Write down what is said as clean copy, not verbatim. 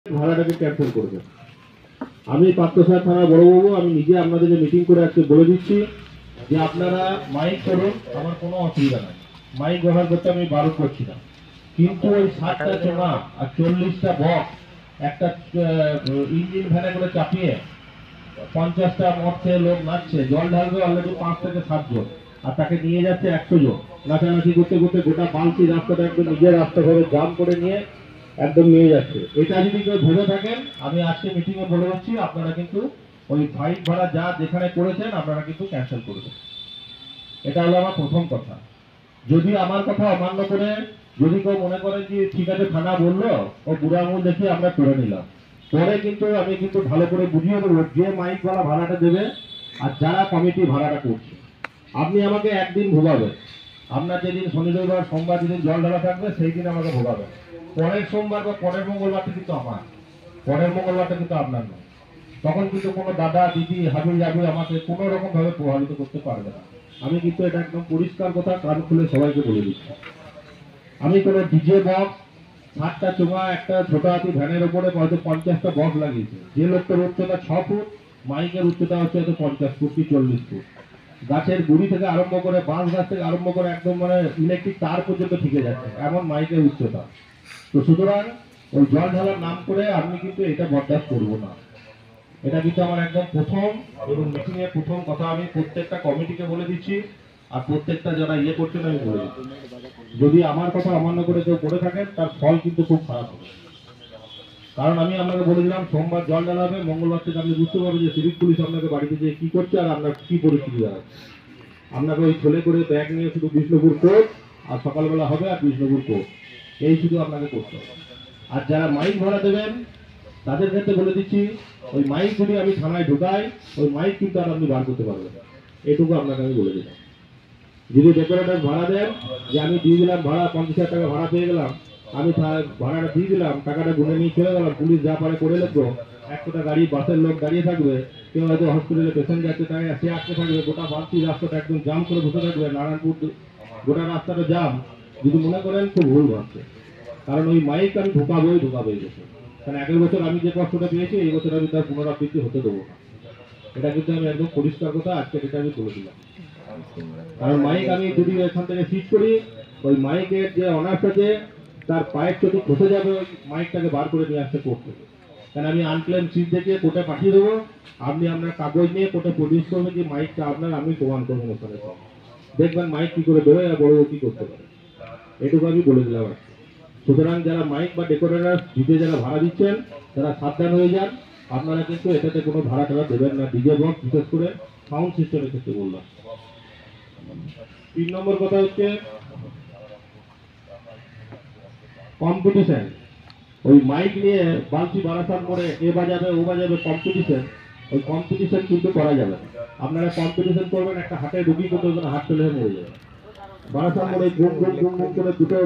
ভাড়াটাকে cancel করবেন। আমি পাত্রসাহেব থানা বড়বাবু, আমি নিজে আপনাদেরকে মিটিং করে আজকে বলে দিচ্ছি যে আপনারা মাইক করুন, আমার কোনো অসুবিধা নাই, মাইক ব্যবহার করতে আমি বারণ করছি না, কিন্তু ওই 7টা চোঙা আর 40টা বক্স একটা ইঞ্জিন ভ্যানে করে চাপিয়ে 50টা মঠে লোক নাচছে, জল ঢালবে অলরেডি 5 থেকে 7 জন, আর তাকে নিয়ে যাচ্ছে 100 জন, নাচানাচি করতে করতে গোটা বালতি রাস্তাটা একদম নিজের রাস্তা ধরে জাম করে নিয়ে একদম নিয়ে যাচ্ছে। এটা যদি কেউ ভেবে থাকেন, আমি আজকে মিটিং এ বলে দিচ্ছি আপনারা কিন্তু ওই ফাইট ভাড়া যা যেখানে করেছেন আপনারা কিন্তু ক্যান্সেল করবেন। এটা হলো আমার প্রথম কথা। যদি আমার কথা অমান্য করে যদি কেউ মনে করেন যে ঠিক আছে থানা বললো ও বুড়া আঙুল দেখে আমরা করে নিলাম, পরে কিন্তু আমি কিন্তু ভালো করে বুঝিয়ে দেবো যে মাইক ওয়ালা ভাড়াটা দেবে আর যারা কমিটি ভাড়াটা করছে। আপনি আমাকে একদিন ভোগাবেন, আপনার যেদিন শনি রবিবার সোমবার যেদিন জল ঢালা থাকবে সেই দিন আমাকে ভোগাবেন। পরের সোমবার বা পরের মঙ্গলবারটা কিন্তু আমার, পরের মঙ্গলবারটা কিন্তু আপনার নয়। তখন কিন্তু কোনো দাদা দিদি হাবি জাবি আমাকে কোনো রকম ভাবে প্রভাবিত করতে পারবে না। আমি কিন্তু এটা একদম পরিষ্কার কথা কান খুলে সবাইকে বলে দিচ্ছি। আমি কোনো ডিজে বক্স 7টা চোঙা একটা ছোট হাতি ভ্যানের উপরে হয়তো 50টা বক্স লাগিয়েছে, যে লোকটার উচ্চতা 6 ফুট, মাইকের উচ্চতা হচ্ছে হয়তো 50 ফুট কি 40 ফুট, গাছের গুড়ি থেকে আরম্ভ করে বাঁশ গাছ থেকে আরম্ভ করে একদম মানে ইলেকট্রিক তার পর্যন্ত ঠিকে যাচ্ছে এমন মাইকের উচ্চতা। তো সুতরাং ওই জল ঢালার নাম করে আমি কিন্তু এটা বরদাস্ত করবো না। এটা কিন্তু আমার একদম প্রথম এবং মিটিং এর প্রথম কথা, আমি প্রত্যেকটা কমিটিকে বলে দিচ্ছি আর প্রত্যেকটা যারা ইয়ে করছেন আমি বলে দিচ্ছি, যদি আমার কথা অমান্য করে কেউ করে থাকেন তার ফল কিন্তু খুব খারাপ হবে। কারণ আমি আপনাকে বলে দিলাম সোমবার জল ঢালা হবে, মঙ্গলবার থেকে আপনি বুঝতে পারবেন যে সিভিক পুলিশ আপনাকে বাড়িতে যেয়ে কি করছে আর আপনার কি পরিস্থিতি দাঁড়াচ্ছে। আপনাকে ওই ছোলে করে ব্যাগ নিয়ে শুধু বিষ্ণুপুর কোর্ট আর সকালবেলা হবে আর বিষ্ণুপুর কোর্ট, এই শুধু আপনাকে করতে হবে। আর যারা মাইক ভাড়া দেবেন তাদের ক্ষেত্রে বলে দিচ্ছি ওই মাইক যদি আমি থানায় ঢুকাই ওই মাইক কিন্তু আর আপনি বার করতে পারবেন না, এটুকু আপনাকে আমি বলে দিলাম। যদি ডেকোরেটর ভাড়া দেন যে আমি দিয়ে দিলাম ভাড়া 50,000 টাকা ভাড়া পেয়ে গেলাম, আমি ভাড়াটা দিয়ে দিলাম, টাকাটা গুনে নিয়ে চলে গেলাম, পুলিশ যা পারে করে লিখবো, 100টা গাড়ি বাসের লোক দাঁড়িয়ে থাকবে, কেউ হয়তো হসপিটালে পেশেন্ট যাচ্ছে তাই সে আটকে থাকবে, গোটা বালতি রাস্তাটা একদম জাম করে বসে থাকবে, নারায়ণপুর গোটা রাস্তাটা জাম। যদি মনে করেন খুব ভুল ভাবছে, কারণ ওই মাইক আমি ঢুকাবোই এই বছর, কারণ আগের বছর আমি যে কষ্টটা পেয়েছি এই বছর আমি তার পুনরাবৃত্তি হতে দেবো না। এটা কিন্তু আমি একদম পরিষ্কার কথা আজকে এটা আমি বলে দিলাম। কারণ মাইক আমি যদি এখান থেকে ফিট করি ওই মাইকের যে অনার্স আছে তার পায়ের চোখে খসে যাবে, ওই মাইকটাকে বার করে নিয়ে আসতে কোর্ট থেকে, কারণ আমি আনক্লেম সিট দেখে কোর্টে পাঠিয়ে দেবো, আপনি আপনার কাগজ নিয়ে কোর্টে প্রডিউস করবেন যে মাইকটা আপনার, আমি প্রমাণ করবো ওখানে দেখবেন মাইক কি করে বেরোয় আর বড় কি করতে পারে, এটুকু আমি বলে দিলাম আজকে। সুতরাং যারা মাইক বা ডেকোরেটর দিতে যারা ভাড়া দিচ্ছেন তারা সাবধান হয়ে যান, আপনারা কিন্তু এটাতে কোনো ভাড়া টাড়া দেবেন না, ডিজে বক্স বিশেষ করে সাউন্ড সিস্টেমের ক্ষেত্রে বললাম। 3 নম্বর কথা হচ্ছে কম্পিটিশন, ওই মাইক নিয়ে বালতি বারাসাত করে এ বাজাবে ও বাজাবে কম্পিটিশন, ওই কম্পিটিশন কিন্তু করা যাবে না। আপনারা কম্পিটিশন করবেন একটা হাটে রুগী করতে হাট চলে মরে যাবে, বারাসাত করে গুম গুম গুম গুম করে দুটো